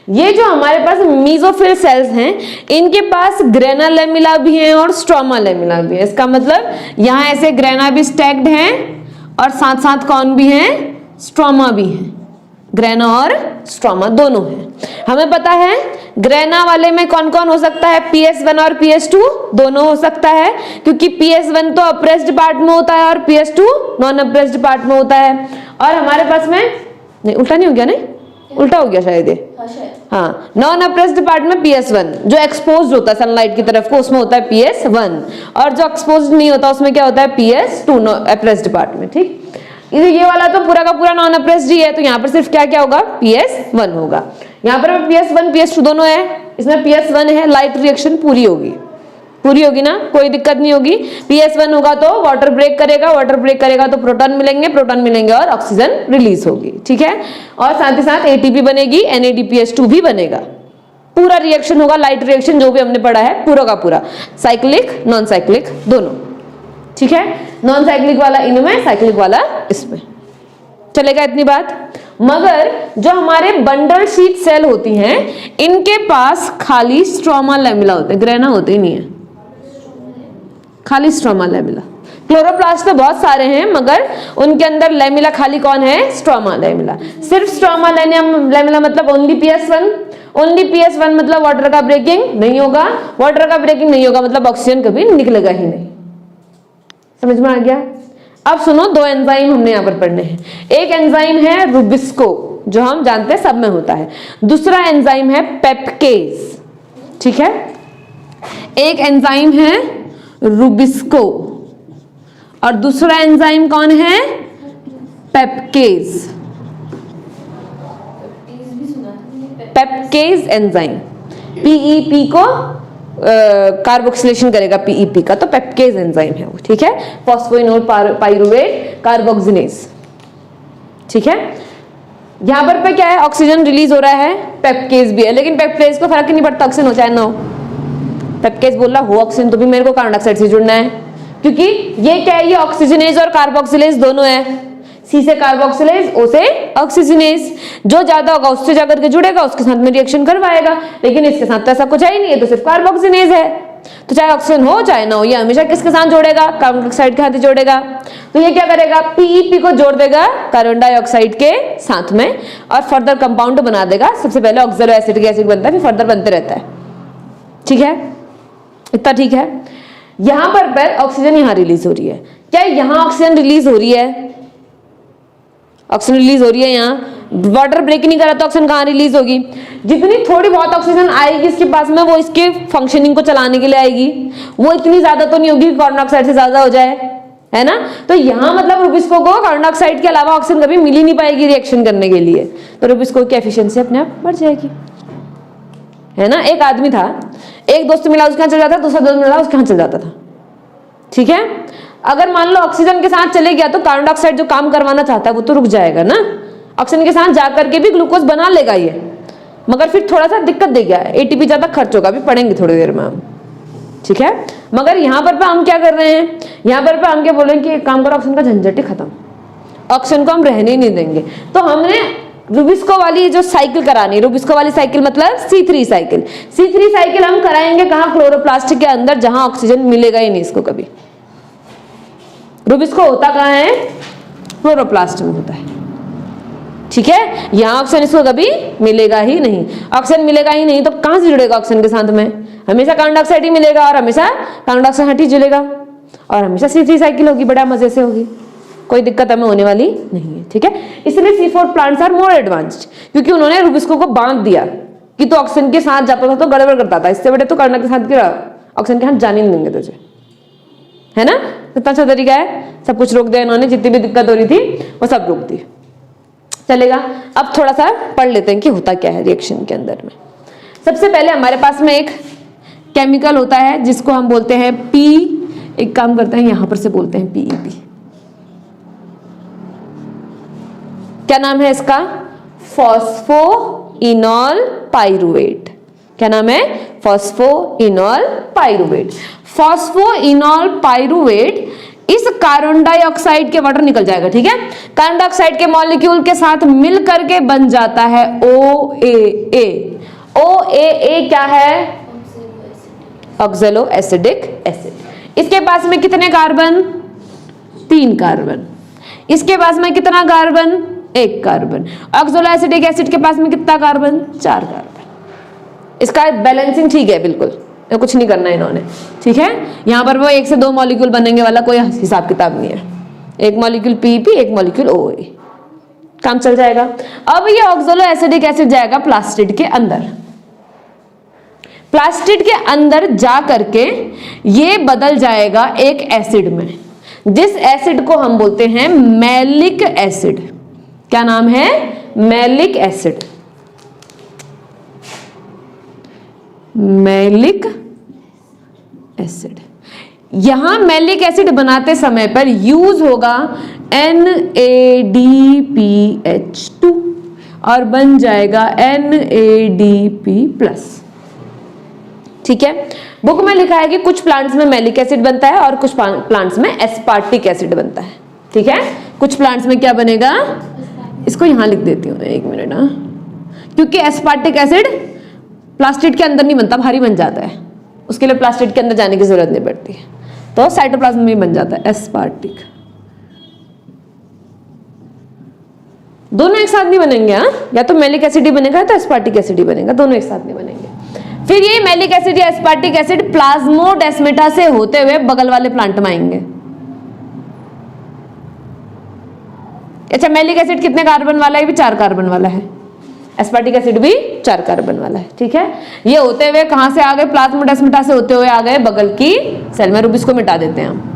ये जो हमारे पास मीजोफिल सेल्स हैं इनके पास ग्रेना लैमिला भी हैं और स्ट्रोमा लैमिला भी है। इसका मतलब यहाँ ऐसे ग्रेना भी स्टैक्ड हैं और साथ साथ कौन भी हैं, स्ट्रोमा भी हैं। ग्रेना और स्ट्रोमा दोनों हैं। हमें पता है ग्रेना वाले में कौन कौन हो सकता है, PS1 और PS2 दोनों हो सकता है, क्योंकि PS1 तो अप्रेस्ड पार्ट में होता है और PS2 नॉन अप्रेस्ड पार्ट में होता है। और हमारे पास में नहीं, उल्टा नहीं हो गया, नहीं उल्टा हो गया शायद ये, हाँ। नॉन अप्रेस्ड पार्ट में PS1 जो एक्सपोज्ड होता है सनलाइट की तरफ को, उसमें होता है PS1, और जो एक्सपोज्ड नहीं होता उसमें क्या होता है, PS2 अप्रेस्ड पार्ट में, ठीक। ये वाला तो पूरा का पूरा नॉन अप्रेस्ड ही है, तो यहाँ पर सिर्फ क्या क्या होगा, PS1 होगा। यहाँ पर PS1 PS2 दोनों है, इसमें PS1 है, लाइट रिएक्शन पूरी होगी ना, कोई दिक्कत नहीं होगी। PS1 होगा तो वाटर ब्रेक करेगा, वाटर ब्रेक करेगा तो प्रोटॉन मिलेंगे और ऑक्सीजन रिलीज होगी, ठीक है। और साथ ही साथ ATP बनेगी, NADPH2 भी बनेगा। पूरा रिएक्शन होगा, लाइट रिएक्शन जो भी हमने पढ़ा है पूरा का पूरा, साइक्लिक नॉन साइक्लिक दोनों, ठीक है। नॉन साइक्लिक वाला इनमें, साइक्लिक वाला इसमें, चलेगा इतनी बात। मगर जो हमारे बंडल शीट सेल होती हैं इनके पास खाली स्ट्रोमा लैमिला होते हैं, ग्रेना होते ही नहीं है, खाली स्ट्रोमा लैमिला। क्लोरोप्लास्ट तो बहुत सारे हैं मगर उनके अंदर लैमिला खाली कौन है, स्ट्रोमा लैमिला। सिर्फ स्ट्रोमा लैमिला मतलब ओनली PS1 मतलब वाटर का ब्रेकिंग नहीं होगा, वाटर का ब्रेकिंग नहीं होगा मतलब ऑक्सीजन कभी निकलेगा ही नहीं। समझ में आ गया। अब सुनो, दो एंजाइम हमने यहाँ पर पढ़ने हैं। एक एंजाइम है रुबिस्को जो हम जानते हैं सब में होता है, दूसरा एंजाइम है पेप्केज, ठीक है। एक एंजाइम है रुबिस्को और दूसरा एंजाइम कौन है? पेप्केज। पेप्केज एंजाइम पीईपी को कार्बोक्सिलेशन करेगा, पीईपी का, तो पेप्केज एंजाइम है वो, ठीक है। फॉस्फोइनोल पाइरुवेट कार्बोक्सिलेज, ठीक है। यहां पर क्या है, ऑक्सीजन रिलीज हो रहा है, पेप्केज भी है, लेकिन पेप्केज को फर्क ही नहीं पड़ता, ऑक्सीजन हो चाहे ना हो। पेप्केज बोल रहा हो ऑक्सीजन तो भी मेरे को कार्बन डाइऑक्साइड से जुड़ना है, क्योंकि ये क्या है, ये ऑक्सीजनेज और कार्बोक्सिलेज दोनों है। सी से कार्बोक्सिलेज, ओ से ऑक्सीजनेज। जो ज्यादा होगा उससे जाकर के जुड़ेगा, उसके साथ में रिएक्शन करवाएगा, लेकिन इसके साथ तो ऐसा कुछ है ही नहीं है, तो सिर्फ कार्बोक्सिलेज है। तो चाहे ऑक्सीजन हो चाहे ना हो, ये हमेशा किसके साथ जोड़ेगा? कार्बन डाइऑक्साइड के साथ जोड़ेगा। तो ये क्या करेगा? पीईपी को जोड़ देगा कार्बन डाइऑक्साइड के साथ में और फर्दर कंपाउंड बना देगा। सबसे पहले ऑक्सैलो एसिटिक एसिड बनता है, फिर फर्दर बनते रहता है, ठीक है। इतना ठीक है। यहां पर ऑक्सीजन यहां रिलीज हो रही है। क्या यहां ऑक्सीजन रिलीज हो रही है? ऑक्सीजन रिलीज हो रही है यहाँ। वाटर ब्रेक नहीं करा तो ऑक्सीजन कहाँ रिलीज होगी? जितनी थोड़ी बहुत ऑक्सीजन आएगी इसके पास में, वो इसके फंक्शनिंग को चलाने के लिए आएगी। वो इतनी ज्यादा तो नहीं होगी कि कार्बन डाइऑक्साइड से ज्यादा हो जाए, है ना। तो यहाँ मतलब रुबिस्को को कार्बन डाइऑक्साइड के अलावा ऑक्सीजन कभी मिल ही नहीं पाएगी रिएक्शन करने के लिए, तो रुबिस्को की एफिशिएंसी अपने आप बढ़ जाएगी, है ना। एक आदमी था, एक दोस्त मिला उसके यहाँ चल जाता, दूसरा दोस्त मिला उसके यहाँ चल जाता था, ठीक है। अगर मान लो ऑक्सीजन के साथ चले गया तो कार्बन डाइऑक्साइड जो काम करवाना चाहता है वो तो रुक जाएगा ना। ऑक्सीजन के साथ जाकर के भी ग्लूकोज बना लेगा ये, मगर फिर थोड़ा सा दिक्कत देगा, एटीपी ज्यादा खर्च होगा, भी पढ़ेंगे थोड़ी देर में हम, ठीक है। मगर यहाँ पर हम क्या कर रहे हैं, यहाँ पर हम क्या बोल रहे हैं कि एक काम करो, ऑक्सीजन का झंझट ही खत्म, ऑक्सीजन को हम रहने ही नहीं देंगे। तो हमने रुबिस्को वाली जो साइकिल करानी, रुबिस्को वाली साइकिल मतलब C3 साइकिल। C3 साइकिल हम कराएंगे कहाँ? क्लोरोप्लास्ट के अंदर, जहां ऑक्सीजन मिलेगा ही नहीं इसको कभी। रुबिस्को होता कहाँ है? क्लोरोप्लास्ट में होता है, ठीक है। यहां ऑक्सीजन इसको कभी मिलेगा ही नहीं। ऑक्सीजन मिलेगा ही नहीं तो कहां से जुड़ेगा ऑक्सीजन के साथ में? हमेशा कार्बन डाइऑक्साइड ही मिलेगा और हमेशा कार्बन डाइऑक्साइड हट ही जुड़ेगा और हमेशा C3 साइकिल होगी, बड़ा मजे से होगी, कोई दिक्कत हमें होने वाली नहीं है, ठीक है। इसलिए C4 plants are more advanced, क्योंकि उन्होंने रुबिस्को को बांध दिया कि तो ऑक्सीजन के साथ जाता था तो गड़बड़ करता था, इससे बड़े तो कार्बन के साथ ऑक्सीजन के साथ जाने नहीं देंगे तुझे, है ना। कितना अच्छा तरीका है, सब कुछ रोक दिया इन्होंने, जितनी भी दिक्कत हो रही थी वो सब रोक दी। चलेगा। अब थोड़ा सा पढ़ लेते हैं कि होता क्या है रिएक्शन के अंदर में। सबसे पहले हमारे पास में एक केमिकल होता है जिसको हम बोलते हैं पी, एक काम करते हैं यहां पर से बोलते हैं पीईपी। क्या नाम है इसका? Phosphoenol pyruvate. क्या नाम है? Phosphoenol pyruvate. फॉस्फोइनॉल पाइरुवेट इस कार्बन डाइऑक्साइड के, वाटर निकल जाएगा, ठीक है, कार्बन डाइऑक्साइड के मॉलिक्यूल के साथ मिल करके बन जाता है OAA। OAA क्या है? Oxalo acidic acid. इसके पास में कितने कार्बन? 3 कार्बन। इसके पास में कितना carbon? 1 carbon. Oxalo acidic acid के पास में कितना कार्बन? 4 कार्बन। इसका बैलेंसिंग ठीक है, बिल्कुल कुछ नहीं करना है इन्होंने, ठीक है। यहां पर वो 1 से 2 मॉलिक्यूल बनेंगे वाला कोई हिसाब किताब नहीं है। 1 मॉलिक्यूल पीईपी, 1 मॉलिक्यूल OA, काम चल जाएगा। अब ये ऑक्सैलो एसिडिक एसिड जाएगा प्लास्टिड के अंदर। प्लास्टिड के अंदर जा करके ये बदल जाएगा एक एसिड में, जिस एसिड को हम बोलते हैं मैलिक एसिड। क्या नाम है? Malic acid. Malic acid. यहां मैलिक एसिड बनाते समय पर यूज होगा NADPH2 और बन जाएगा NADP+, ठीक है। बुक में लिखा है कि कुछ प्लांट्स में मैलिक एसिड बनता है और कुछ प्लांट्स में एस्पार्टिक एसिड बनता है, ठीक है। कुछ प्लांट्स में क्या बनेगा, इसको यहां लिख देती हूं 1 मिनट, हाँ, क्योंकि एस्पार्टिक एसिड प्लास्टिड के अंदर नहीं बनता, भारी बन जाता है, उसके लिए प्लास्टिड के अंदर जाने की जरूरत नहीं पड़ती है, तो साइटोप्लाज्म में बन जाता है एस्पार्टिक। दोनों एक साथ नहीं बनेंगे, हाँ, या तो मैलिक एसिड ही बनेगा या तो एस्पार्टिक एसिड ही बनेगा, दोनों एक साथ नहीं बनेंगे। फिर ये मैलिक एसिड या एस्पार्टिक एसिड प्लाज्मोडेस्माटा से होते हुए बगल वाले प्लांट में आएंगे। अच्छा, मैलिक एसिड कितने कार्बन वाला है? भी 4 कार्बन वाला है, एस्पार्टिक एसिड भी 4 कार्बन वाला है, ठीक है। ये होते हुए कहां से आ गए, प्लाज्मोडेस्माटा से होते हुए आ गए बगल की सेल में। रूबिस को मिटा देते हैं हम।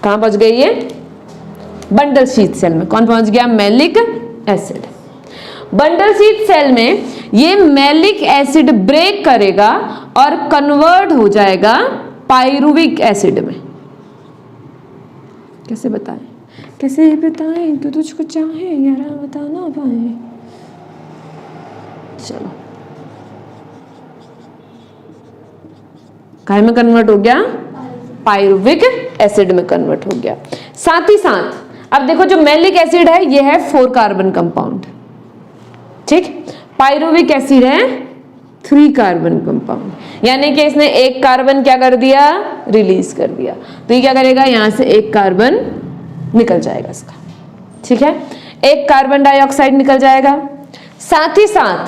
कहां पहुंच गई ये, बंडल शीथ सेल में। कौन पहुंच गया, malic acid. Bundle sheath cell में ये मैलिक एसिड ब्रेक करेगा और कन्वर्ट हो जाएगा पाइरुविक एसिड में। कैसे बताएं, कैसे बताएं तू तुझको चाहे यार बता ना पाए। चलो, काय में कन्वर्ट हो गया, पाइरुविक एसिड में कन्वर्ट हो गया। साथ ही साथ अब देखो जो मैलिक एसिड है ये है 4 कार्बन कंपाउंड, ठीक। पाइरुविक एसिड है 3 कार्बन कंपाउंड, यानी कि इसने 1 कार्बन क्या कर दिया, रिलीज कर दिया। तो ये क्या करेगा, यहां से 1 कार्बन निकल जाएगा इसका, ठीक है। 1 कार्बन डाइऑक्साइड निकल जाएगा। साथ ही साथ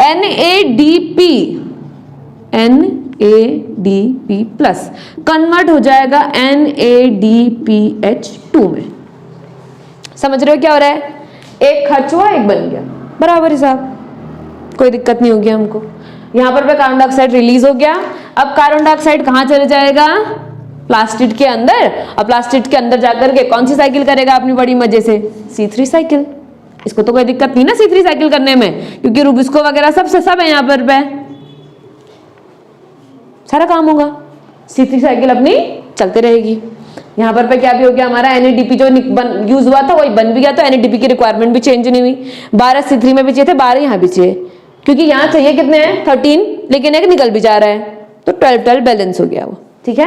NADP प्लस कन्वर्ट हो जाएगा NADPH2 में। समझ रहे हो क्या हो रहा है, एक खर्च हुआ एक बन गया, बराबर हिसाब, कोई दिक्कत नहीं होगी हमको। यहां पर कार्बन डाइऑक्साइड रिलीज हो गया। अब कार्बन डाइऑक्साइड कहां चले जाएगा, प्लास्टिड के अंदर। और प्लास्टिड के अंदर जाकर के कौन सी साइकिल करेगा अपनी बड़ी मजे से, C3 साइकिल। इसको तो कोई दिक्कत नहीं ना C3 साइकिल करने में, क्योंकि रूबिस्को वगैरह सब है यहाँ पर सारा काम होगा। C3 साइकिल अपनी चलते रहेगी। यहाँ पर क्या भी हो गया हमारा, NADP जो यूज हुआ था वही बन भी गया, तो NADP की रिक्वायरमेंट भी चेंज नहीं हुई। 12 C3 में भी चाहिए थे, 12 यहाँ भी चाहिए, क्योंकि यहाँ चाहिए कितने हैं 13, लेकिन एक निकल भी जा रहा है, तो 12 बैलेंस हो गया वो, ठीक है।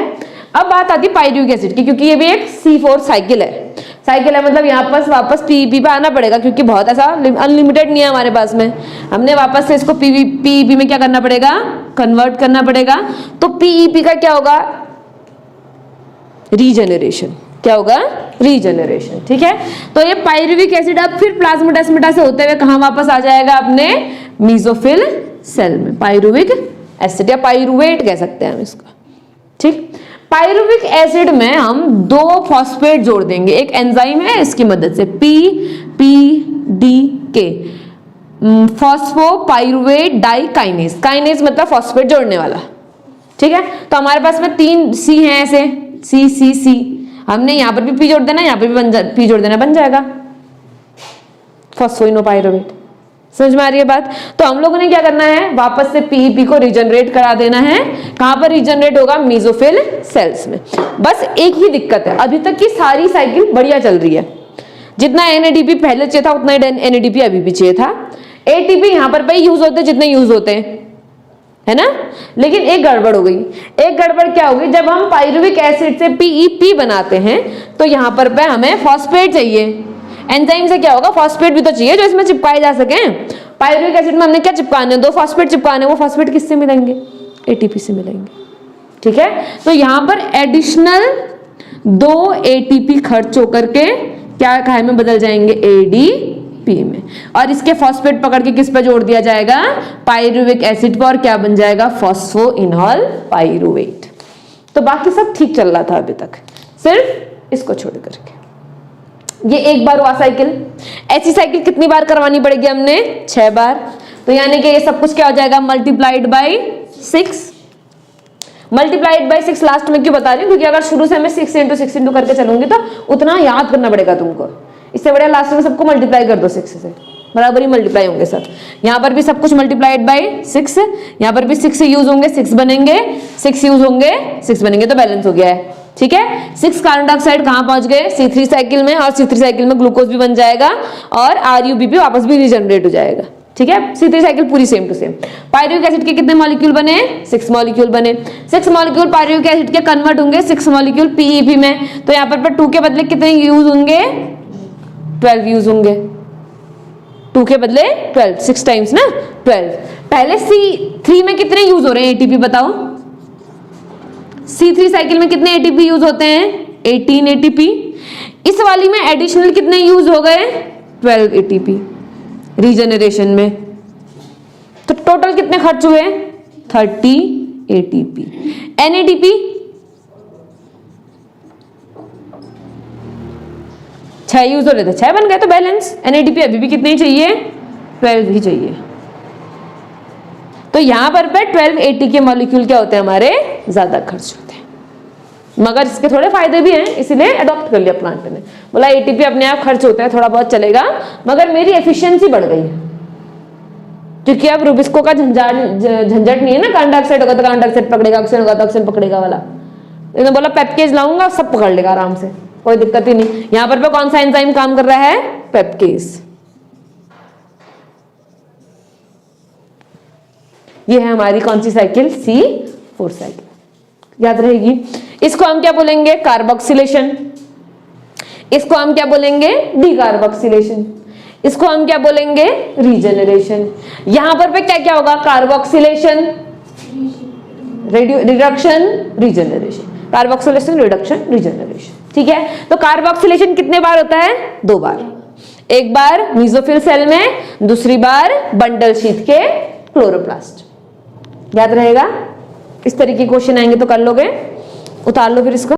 अब बात आती है पाइरुविक एसिड की, क्योंकि ये भी एक C4 साइकिल है। साइकिल है मतलब यहाँ पर वापस PEP पे आना पड़ेगा, क्योंकि बहुत ऐसा अनलिमिटेड नहीं है हमारे पास में। हमने वापस से इसको PEP में क्या करना पड़ेगा, कन्वर्ट करना पड़ेगा। तो PEP का क्या होगा, रीजेनरेशन। क्या होगा, रीजेनरेशन, ठीक है। तो ये पाइरुविक एसिड अब फिर प्लाज्मोडेस्माटा से होते हुए कहां वापस आ जाएगा, अपने मीसोफिल सेल में। पाइरुविक एसिड या पाइरुवेट कह सकते हैं हम इसको, ठीक। पाइरुविक एसिड में हम 2 फॉस्फेट जोड़ देंगे, एक एंजाइम है इसकी मदद से, PPDK, फॉस्फोपाइरुवेट डाइकाइनेज। काइनेज मतलब फॉस्फेट जोड़ने वाला, ठीक है। तो हमारे पास में 3 C हैं ऐसे, C हमने यहां पर भी P जोड़ देना, यहां पर भी P जोड़ देना, बन जाएगा फॉस्फोइनोपाइरुवेट। समझ में आ रही है बात। तो हम लोगों ने क्या करना है, वापस से PEP को रीजनरेट करा देना है। कहां पर रीजनरेट होगा, मेसोफिल सेल्स में। बस एक ही दिक्कत है, अभी तक की सारी साइकिल बढ़िया चल रही है। जितना NADP पहले चाहिए था उतना NADP अभी भी चाहिए था। ATP यहां पर यूज होते जितने यूज होते हैं, है ना। लेकिन एक गड़बड़ हो गई। एक गड़बड़ क्या होगी, जब हम पाइरुविक एसिड से PEP बनाते हैं तो यहां पर हमें फॉस्फेट चाहिए। एंजाइम से क्या होगा, फॉस्फेट भी तो चाहिए जो इसमें चिपकाए जा सके। पाइरुविक एसिड में हमने क्या चिपकाने, 2 फॉस्फेट चिपकाने। वो फॉस्फेट किससे मिलेंगे, ATP से मिलेंगे, ठीक है। तो यहां पर एडिशनल 2 ATP खर्च होकर के क्या काय में बदल जाएंगे, ADP में। और इसके फॉस्फेट पकड़ के किस पे जोड़ दिया जाएगा, पाइरुविक एसिड पर, और क्या बन जाएगा, फॉस्फोइनॉल पाइरुवेट। तो बाकी सब ठीक चल रहा था अभी तक, सिर्फ इसको छोड़ करके। ये एक बार हुआ साइकिल। ऐसी साइकिल कितनी बार करवानी पड़ेगी हमने, 6 बार। तो यानी कि ये सब कुछ क्या हो जाएगा, multiplied by 6। Multiplied by 6 last में क्यों बता रही हूँ, क्योंकि अगर शुरू से मैं 6 × 6 करके चलूंगी तो उतना याद करना पड़ेगा तुमको। इससे बढ़िया लास्ट में सबको मल्टीप्लाई कर दो 6 से, बराबर ही मल्टीप्लाई होंगे सब। यहाँ पर भी सब कुछ मल्टीप्लाइड बाय 6, यहाँ पर भी 6 यूज होंगे 6 बनेंगे, 6 यूज होंगे 6 बनेंगे, तो बैलेंस हो गया है, ठीक है। 6 कार्बन डाइऑक्साइड कहां पहुंच गए, C3 साइकिल में, और C3 साइकिल में ग्लूकोज भी बन जाएगा और RUBP वापस भी रीजनरेट हो जाएगा, ठीक है। C3 साइकिल पूरी same to same. Pyruvic acid के कितने मॉलिक्यूल बने, 6 मॉलिक्यूल बने। 6 मॉलिक्यूल पाइरुविक एसिड के कन्वर्ट होंगे 6 मॉलिक्यूल PEP में। तो यहाँ पर 2 के बदले कितने यूज होंगे, 12 यूज होंगे। 2 के बदले 12, 6 टाइम्स ना 12। पहले C3 में कितने यूज हो रहे हैं ATP बताओ, C3 साइकिल में कितने ATP यूज होते हैं, 18 ATP। इस वाली में एडिशनल कितने यूज हो गए, 12 ATP रीजनरेशन में। तो टोटल कितने खर्च हुए, 30 ATP। NADP 6 यूज हो लेते, 6 बन गए तो बैलेंस। NADP अभी भी कितने ही चाहिए, 12 ही चाहिए। तो यहां पर 12 AT के मॉलिक्यूल क्या होते हैं हमारे, ज्यादा खर्च होते हैं, मगर इसके थोड़े फायदे भी हैं, इसीलिए अडॉप्ट कर लिया प्लांट ने। बोला ATP अपने आप खर्च होता है, थोड़ा बहुत चलेगा, मगर मेरी एफिशिएंसी बढ़ गई है, क्योंकि अब रुबिस्को का झंझट नहीं है ना, कार्बन डाइऑक्साइड होगा तो कार्बन डाइऑक्साइड पकड़ेगा, ऑक्सीजन होगा तो ऑक्सीजन पकड़ेगा वाला। इन्होंने बोला पेप्केज लाऊंगा, सब पकड़ लेगा आराम से, कोई दिक्कत ही नहीं। यहां पर कौन सा एंजाइम काम कर रहा है, पेप्केज। ये है हमारी कौन सी साइकिल, C4 साइकिल, याद रहेगी। इसको हम क्या बोलेंगे, कार्बोक्सिलेशन। इसको हम क्या बोलेंगे, डीकार्बोक्सिलेशन। इसको हम क्या बोलेंगे, रीजनरेशन। यहां पर पे क्या क्या होगा, carboxylation, reduction, regeneration, carboxylation, reduction, regeneration. ठीक है, तो कार्बोक्सिलेशन कितने बार होता है, 2 बार। एक बार मीसोफिल सेल में, दूसरी बार बंडल शीथ के क्लोरोप्लास्ट। याद रहेगा, इस तरीके के क्वेश्चन आएंगे तो कर लोगे, उतार लो फिर इसको।